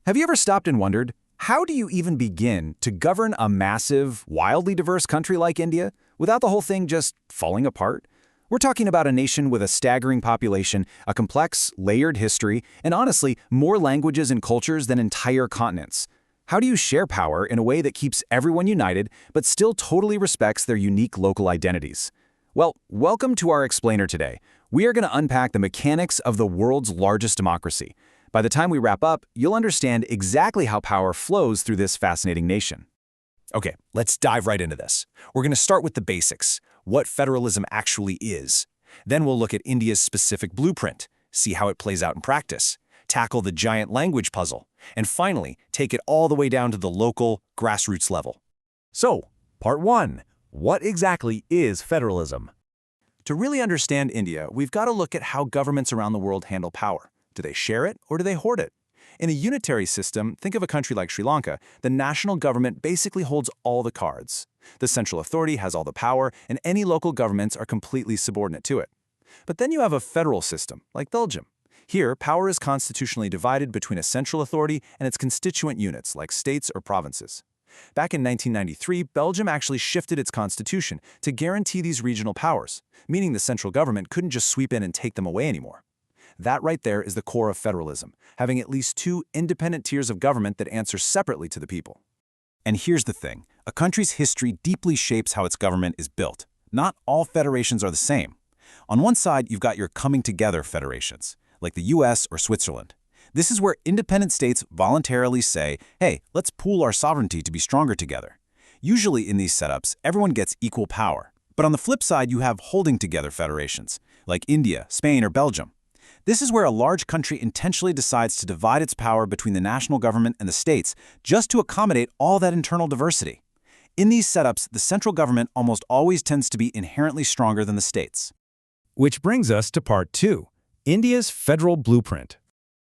Have you ever stopped and wondered, how do you even begin to govern a massive, wildly diverse country like India without the whole thing just falling apart? We're talking about a nation with a staggering population, a complex, layered history, and honestly, more languages and cultures than entire continents. How do you share power in a way that keeps everyone united but still totally respects their unique local identities? Well, welcome to our explainer today. We are going to unpack the mechanics of the world's largest democracy. By the time we wrap up, you'll understand exactly how power flows through this fascinating nation. Okay, let's dive right into this. We're going to start with the basics, what federalism actually is. Then we'll look at India's specific blueprint, see how it plays out in practice, tackle the giant language puzzle, and finally, take it all the way down to the local, grassroots level. So, Part 1. What exactly is federalism? To really understand India, we've got to look at how governments around the world handle power. Do they share it or do they hoard it? In a unitary system, think of a country like Sri Lanka. The national government basically holds all the cards. The central authority has all the power, and any local governments are completely subordinate to it. But then you have a federal system, like Belgium. Here, power is constitutionally divided between a central authority and its constituent units, like states or provinces. Back in 1993, Belgium actually shifted its constitution to guarantee these regional powers, meaning the central government couldn't just sweep in and take them away anymore. That right there is the core of federalism, having at least two independent tiers of government that answer separately to the people. And here's the thing, a country's history deeply shapes how its government is built. Not all federations are the same. On one side, you've got your coming-together federations, like the US or Switzerland. This is where independent states voluntarily say, hey, let's pool our sovereignty to be stronger together. Usually in these setups, everyone gets equal power. But on the flip side, you have holding-together federations, like India, Spain, or Belgium. This is where a large country intentionally decides to divide its power between the national government and the states just to accommodate all that internal diversity. In these setups, the central government almost always tends to be inherently stronger than the states. Which brings us to Part 2, India's federal blueprint.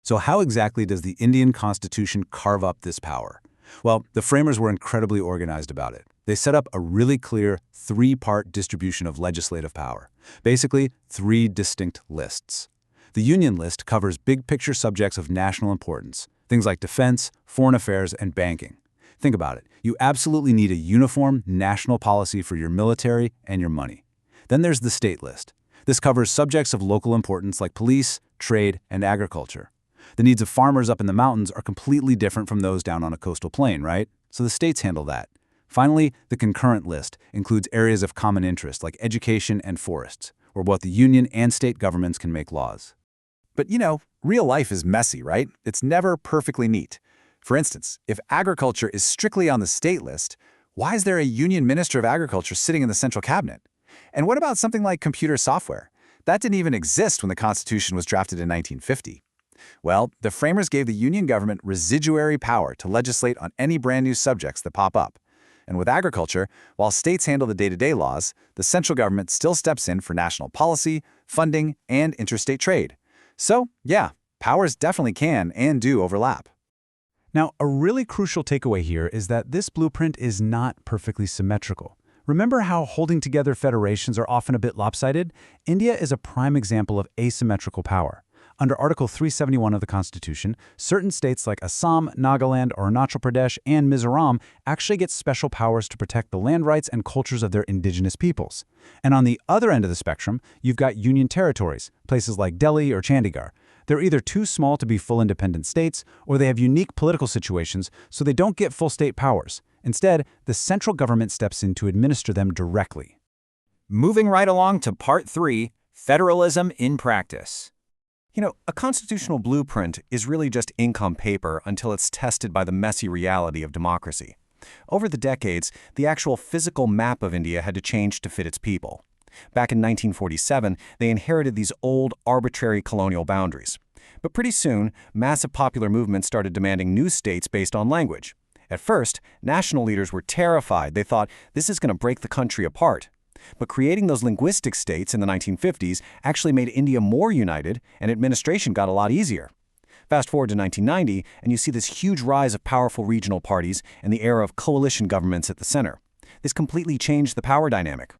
So how exactly does the Indian Constitution carve up this power? Well, the framers were incredibly organized about it. They set up a really clear three-part distribution of legislative power. Basically, three distinct lists. The Union List covers big-picture subjects of national importance, things like defense, foreign affairs, and banking. Think about it. You absolutely need a uniform national policy for your military and your money. Then there's the State List. This covers subjects of local importance like police, trade, and agriculture. The needs of farmers up in the mountains are completely different from those down on a coastal plain, right? So the states handle that. Finally, the Concurrent List includes areas of common interest like education and forests, where both the union and state governments can make laws. But real life is messy, right? It's never perfectly neat. For instance, if agriculture is strictly on the state list, why is there a union minister of agriculture sitting in the central cabinet? And what about something like computer software? That didn't even exist when the Constitution was drafted in 1950. Well, the framers gave the union government residuary power to legislate on any brand new subjects that pop up. And with agriculture, while states handle the day-to-day laws, the central government still steps in for national policy, funding, and interstate trade. So, yeah, powers definitely can and do overlap. Now, a really crucial takeaway here is that this blueprint is not perfectly symmetrical. Remember how holding together federations are often a bit lopsided? India is a prime example of asymmetrical power. Under Article 371 of the Constitution, certain states like Assam, Nagaland, Arunachal Pradesh, and Mizoram actually get special powers to protect the land rights and cultures of their indigenous peoples. And on the other end of the spectrum, you've got union territories, places like Delhi or Chandigarh. They're either too small to be full independent states, or they have unique political situations, so they don't get full state powers. Instead, the central government steps in to administer them directly. Moving right along to Part 3, Federalism in Practice. A constitutional blueprint is really just ink on paper until it's tested by the messy reality of democracy. Over the decades, the actual physical map of India had to change to fit its people. Back in 1947, they inherited these old, arbitrary colonial boundaries. But pretty soon, massive popular movements started demanding new states based on language. At first, national leaders were terrified. They thought, this is going to break the country apart. But creating those linguistic states in the 1950s actually made India more united, and administration got a lot easier. Fast forward to 1990, and you see this huge rise of powerful regional parties and the era of coalition governments at the center. This completely changed the power dynamic.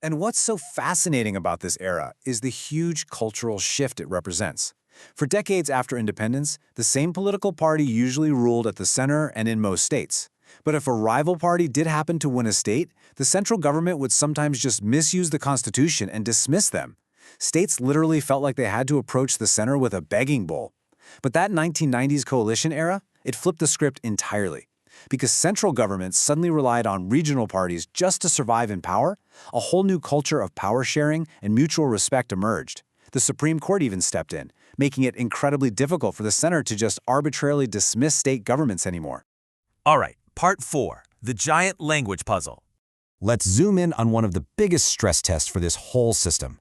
And what's so fascinating about this era is the huge cultural shift it represents. For decades after independence, the same political party usually ruled at the center and in most states. But if a rival party did happen to win a state, the central government would sometimes just misuse the Constitution and dismiss them. States literally felt like they had to approach the center with a begging bowl. But that 1990s coalition era, it flipped the script entirely. Because central governments suddenly relied on regional parties just to survive in power, a whole new culture of power sharing and mutual respect emerged. The Supreme Court even stepped in, making it incredibly difficult for the center to just arbitrarily dismiss state governments anymore. All right, part 4, the giant language puzzle. Let's zoom in on one of the biggest stress tests for this whole system.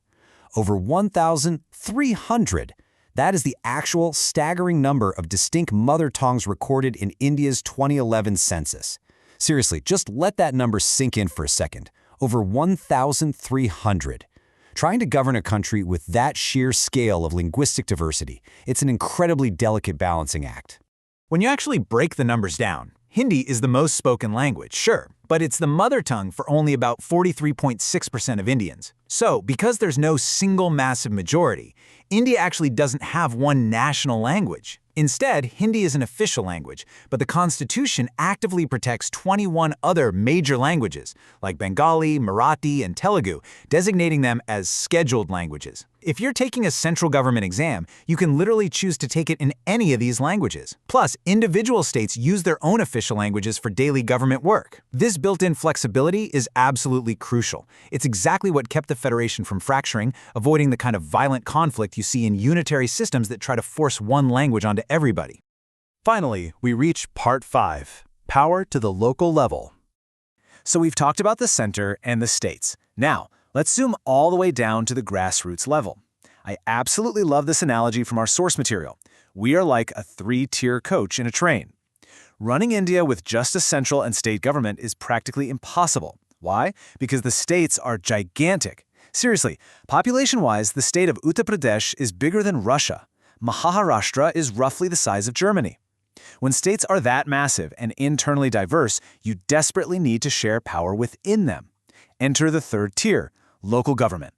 Over 1,300. That is the actual staggering number of distinct mother tongues recorded in India's 2011 census. Seriously, just let that number sink in for a second. Over 1,300. Trying to govern a country with that sheer scale of linguistic diversity, it's an incredibly delicate balancing act. When you actually break the numbers down, Hindi is the most spoken language, sure, but it's the mother tongue for only about 43.6% of Indians. So, because there's no single massive majority, India actually doesn't have one national language. Instead, Hindi is an official language, but the Constitution actively protects 21 other major languages, like Bengali, Marathi, and Telugu, designating them as scheduled languages. If you're taking a central government exam, you can literally choose to take it in any of these languages. Plus, individual states use their own official languages for daily government work. This built-in flexibility is absolutely crucial. It's exactly what kept the Federation from fracturing, avoiding the kind of violent conflict you see in unitary systems that try to force one language onto everybody. Finally, we reach part 5, power to the local level. So we've talked about the center and the states. Now, let's zoom all the way down to the grassroots level. I absolutely love this analogy from our source material. We are like a 3-tier coach in a train. Running India with just a central and state government is practically impossible. Why? Because the states are gigantic. Seriously, population-wise, the state of Uttar Pradesh is bigger than Russia. Maharashtra is roughly the size of Germany. When states are that massive and internally diverse, you desperately need to share power within them. Enter the 3rd tier, local government.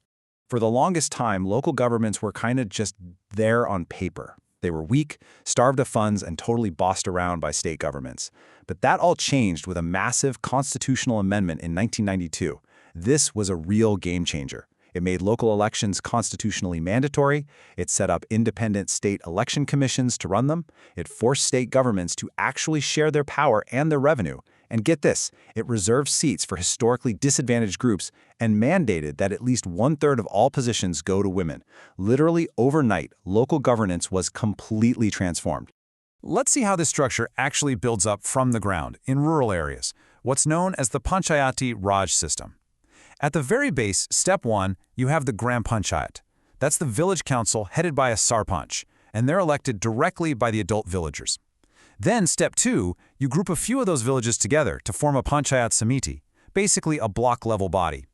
For the longest time, local governments were kind of just there on paper. They were weak, starved of funds, and totally bossed around by state governments. But that all changed with a massive constitutional amendment in 1992. This was a real game changer. It made local elections constitutionally mandatory. It set up independent state election commissions to run them. It forced state governments to actually share their power and their revenue. And get this, it reserved seats for historically disadvantaged groups and mandated that at least 1/3 of all positions go to women. Literally overnight, local governance was completely transformed. Let's see how this structure actually builds up from the ground in rural areas, what's known as the Panchayati Raj system. At the very base, step 1, you have the Gram Panchayat. That's the village council headed by a Sarpanch, and they're elected directly by the adult villagers. Then, step 2, you group a few of those villages together to form a Panchayat Samiti, basically a block-level body.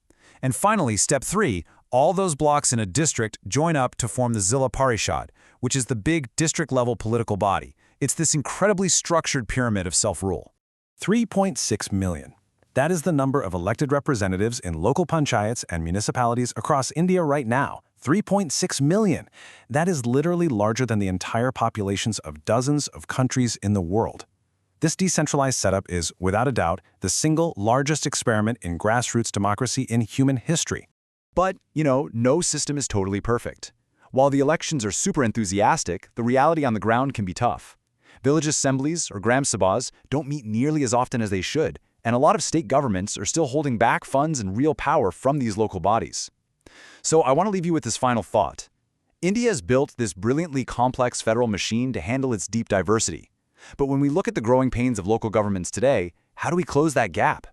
And finally, step 3, all those blocks in a district join up to form the Zilla Parishad, which is the big district-level political body. It's this incredibly structured pyramid of self-rule. 3.6 million. That is the number of elected representatives in local panchayats and municipalities across India right now. 3.6 million. That is literally larger than the entire populations of dozens of countries in the world. This decentralized setup is, without a doubt, the single largest experiment in grassroots democracy in human history. But, no system is totally perfect. While the elections are super enthusiastic, the reality on the ground can be tough. Village assemblies, or Gram Sabhas, don't meet nearly as often as they should, and a lot of state governments are still holding back funds and real power from these local bodies. So I want to leave you with this final thought. India has built this brilliantly complex federal machine to handle its deep diversity. But when we look at the growing pains of local governments today, how do we close that gap?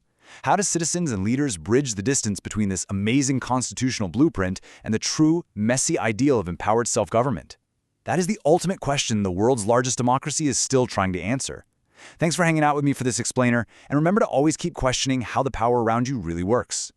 How do citizens and leaders bridge the distance between this amazing constitutional blueprint and the true, messy ideal of empowered self-government? That is the ultimate question the world's largest democracy is still trying to answer. Thanks for hanging out with me for this explainer, and remember to always keep questioning how the power around you really works.